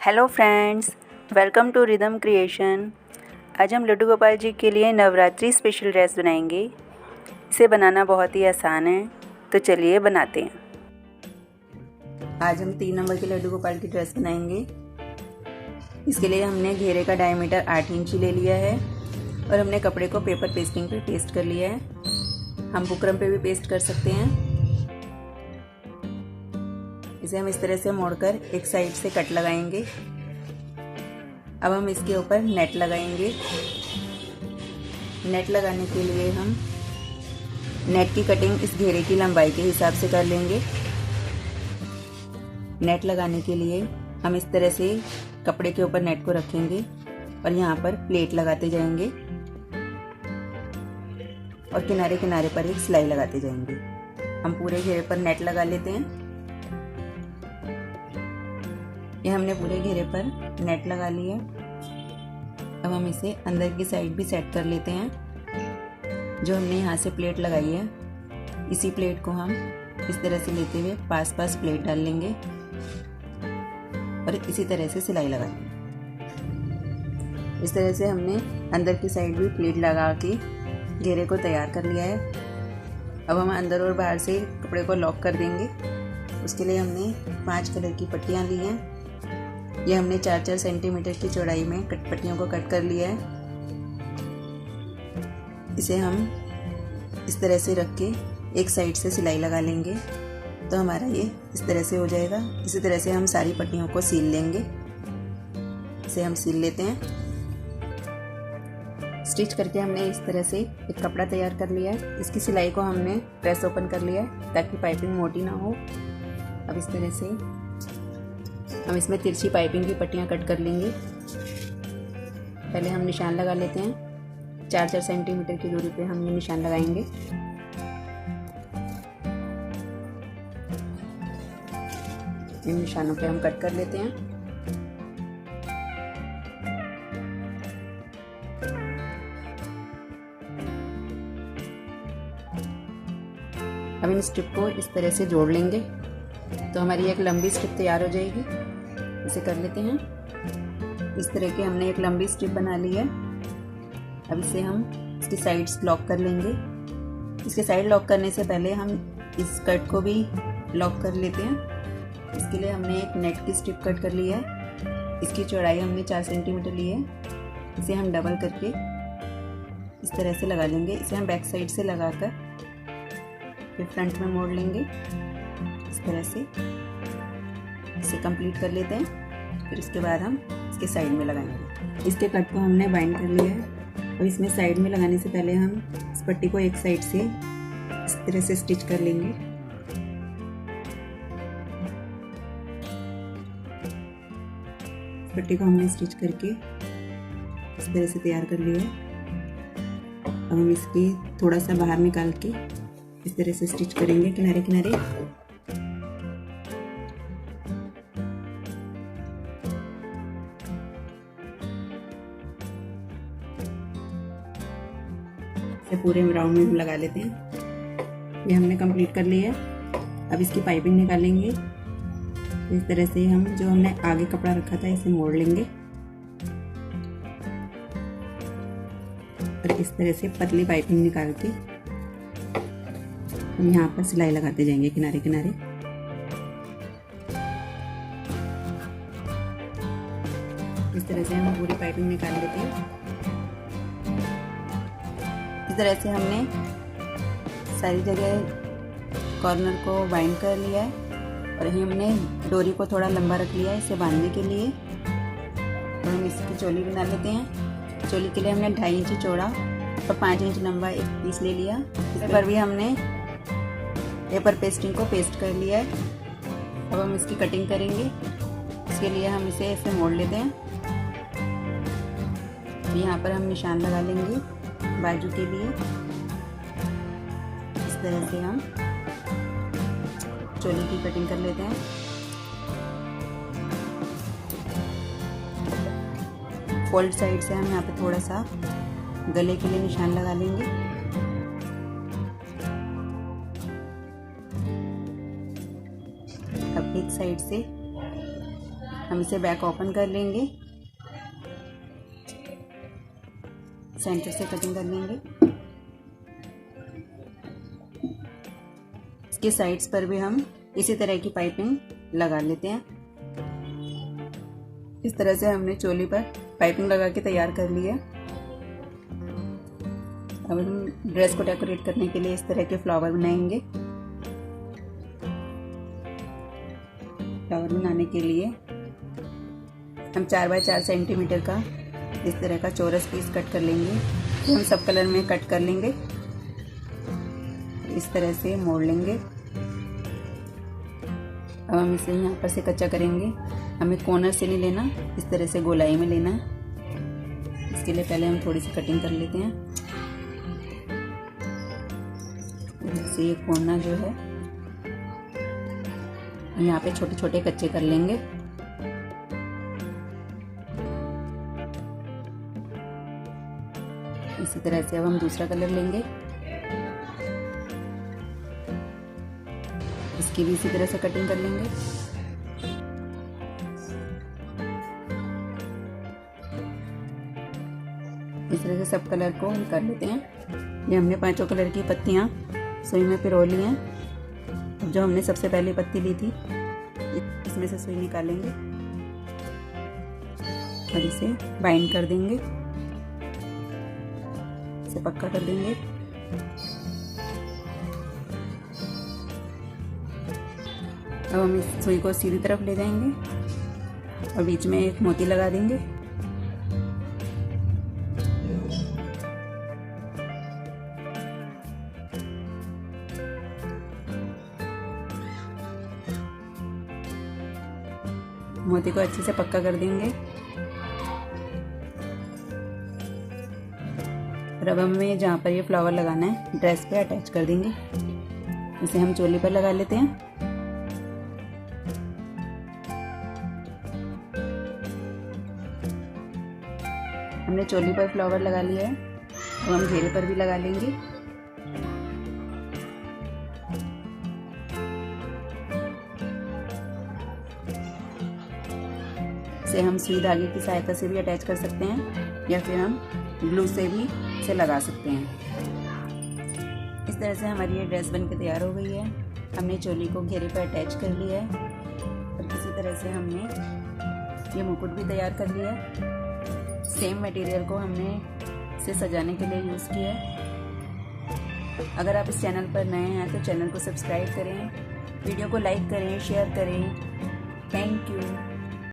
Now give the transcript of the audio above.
Hello friends, welcome to rhythm creation. आज हम लड्डू गोपाल जी के लिए नवरात्रि स्पेशल ड्रेस बनाएंगे। इसे बनाना बहुत ही आसान है, तो चलिए बनाते हैं। आज हम 3 नंबर के लड्डू गोपाल की ड्रेस बनाएंगे। इसके लिए हमने घेरे का डायमीटर 8 इंची ले लिया है और हमने कपड़े को पेपर पेस्टिंग पे पेस्ट कर लिया है। हम बुकरम पे भी पेस्ट कर सकते हैं। इसे हम इस तरह से मोड़कर एक साइड से कट लगाएंगे। अब हम इसके ऊपर नेट लगाएंगे। नेट लगाने के लिए हम नेट की कटिंग इस घेरे की लंबाई के हिसाब से कर लेंगे। नेट लगाने के लिए हम इस तरह से कपड़े के ऊपर नेट को रखेंगे और यहाँ पर प्लेट लगाते जाएंगे और किनारे किनारे पर एक सिलाई लगाते जाएंगे। हम पूरे घेरे पर नेट लगा लेते हैं। ये हमने पूरे घेरे पर नेट लगा लिया। अब हम इसे अंदर की साइड भी सेट कर लेते हैं। जो हमने यहाँ से प्लेट लगाई है, इसी प्लेट को हम इस तरह से लेते हुए पास पास प्लेट डाल लेंगे और इसी तरह से सिलाई लगा लेंगे। इस तरह से हमने अंदर की साइड भी प्लेट लगा के घेरे को तैयार कर लिया है। अब हम अंदर और बाहर से कपड़े को लॉक कर देंगे। उसके लिए हमने 5 कलर की पट्टियाँ ली हैं। ये हमने 4-4 सेंटीमीटर की चौड़ाई में पट्टियों को कट कर लिया है। इसे हम इस तरह से रख के एक साइड से सिलाई लगा लेंगे तो हमारा ये इस तरह से हो जाएगा। इसी तरह से हम सारी पट्टियों को सील लेंगे। इसे हम सील लेते हैं। स्टिच करके हमने इस तरह से एक कपड़ा तैयार कर लिया है। इसकी सिलाई को हमने प्रेस ओपन कर लिया है ताकि पाइपिंग मोटी ना हो। अब इस तरह से हम इसमें तिरछी पाइपिंग की पट्टियाँ कट कर लेंगे। पहले हम निशान लगा लेते हैं। 4-4 सेंटीमीटर की दूरी पे हम ये निशान लगाएंगे। इन निशानों पे हम कट कर लेते हैं। अब इन स्ट्रिप को इस तरह से जोड़ लेंगे तो हमारी एक लंबी स्ट्रिप तैयार हो जाएगी। इसे कर लेते हैं। इस तरह की हमने एक लंबी स्ट्रिप बना ली है। अब इसे हम इसकी साइड्स लॉक कर लेंगे। इसके साइड लॉक करने से पहले हम इस कट को भी लॉक कर लेते हैं। इसके लिए हमने एक नेट की स्ट्रिप कट कर ली है। इसकी चौड़ाई हमने 4 सेंटीमीटर ली है। इसे हम डबल करके इस तरह से लगा लेंगे। इसे हम बैक साइड से लगाकर फिर फ्रंट में मोड़ लेंगे। इस तरह से इसे कंप्लीट कर लेते हैं। फिर इसके बाद हम इसके साइड में लगाएंगे। इसके कट को हमने बाइंड कर लिया है और इसमें साइड में लगाने से पहले हम इस पट्टी को एक साइड से इस तरह से स्टिच कर लेंगे। पट्टी को हमने स्टिच करके इस तरह से तैयार कर लिया है। अब हम इसकी थोड़ा सा बाहर निकाल के इस तरह से स्टिच करेंगे किनारे किनारे। इसे पूरे राउंड में हम लगा लेते हैं। ये हमने कंप्लीट कर लिया है। अब इसकी पाइपिंग निकालेंगे। इस तरह से हम जो हमने आगे कपड़ा रखा था इसे मोड़ लेंगे और इस तरह से पतली पाइपिंग निकाल के हम यहाँ पर सिलाई लगाते जाएंगे किनारे किनारे। इस तरह से हम पूरी पाइपिंग निकाल लेते हैं। इस तरह से हमने सारी जगह कॉर्नर को बाइंड कर लिया है और यही हमने डोरी को थोड़ा लंबा रख लिया है इसे बांधने के लिए। और हम इसकी चोली बना लेते हैं। चोली के लिए हमने 2.5 इंच चौड़ा और 5 इंच लंबा एक पीस ले लिया। इस पर भी हमने पेपर पेस्टिंग को पेस्ट कर लिया है। अब हम इसकी कटिंग करेंगे। इसके लिए हम इसे ऐसे मोड़ लेते हैं। यहाँ पर हम निशान लगा लेंगे बाजू के लिए। इस तरह से हम चोली की कटिंग कर लेते हैं। फोल्ड साइड से हम यहाँ पे थोड़ा सा गले के लिए निशान लगा लेंगे। अब एक साइड से हम इसे बैक ओपन कर लेंगे, सेंटर से कटिंग कर लेंगे। इसके साइड्स पर भी हम इसी तरह की पाइपिंग लगा लेते हैं। इस तरह से हमने चोली पर पाइपिंग लगा के तैयार कर ली है। अब हम ड्रेस को डेकोरेट करने के लिए इस तरह के फ्लावर बनाएंगे। फ्लावर बनाने के लिए हम 4 बाय 4 सेंटीमीटर का इस तरह का चौरस पीस कट कर लेंगे। तो हम सब कलर में कट कर लेंगे, इस तरह से मोड़ लेंगे। अब हम इसे यहाँ पर से कच्चा करेंगे। हमें कॉर्नर से नहीं लेना, इस तरह से गोलाई में लेना है। इसके लिए पहले हम थोड़ी सी कटिंग कर लेते हैं। जैसे ये कॉर्नर जो है यहाँ पे छोटे छोटे कच्चे कर लेंगे। इसी तरह से अब हम दूसरा कलर लेंगे, इसकी भी इसी तरह से कटिंग कर लेंगे। इस तरह से सब कलर को हम कर लेते हैं। ये हमने 5 कलर की पत्तियां सुई में पिरो ली हैं। अब जो हमने सबसे पहली पत्ती ली थी इसमें से सुई निकालेंगे और इसे बाइंड कर देंगे, इसे पक्का कर देंगे। अब हम इस सुई को सीधी तरफ ले जाएंगे और बीच में एक मोती लगा देंगे। मोती को अच्छे से पक्का कर देंगे। और अब हमें जहाँ पर ये फ्लावर लगाना है ड्रेस पे अटैच कर देंगे। इसे हम चोली पर लगा लेते हैं। हमने चोली पर फ्लावर लगा लिया है, अब हम घेरे पर भी लगा लेंगे। इसे हम सुई धागे की सहायता से भी अटैच कर सकते हैं या फिर हम ग्लू से भी इसे लगा सकते हैं। इस तरह से हमारी ये ड्रेस बनके तैयार हो गई है। हमने चोली को घेरे पर अटैच कर लिया है और इसी तरह से हमने ये मुकुट भी तैयार कर लिया है। सेम मटेरियल को हमने इसे सजाने के लिए यूज़ किया है। अगर आप इस चैनल पर नए हैं तो चैनल को सब्सक्राइब करें, वीडियो को लाइक करें, शेयर करें। Thank you.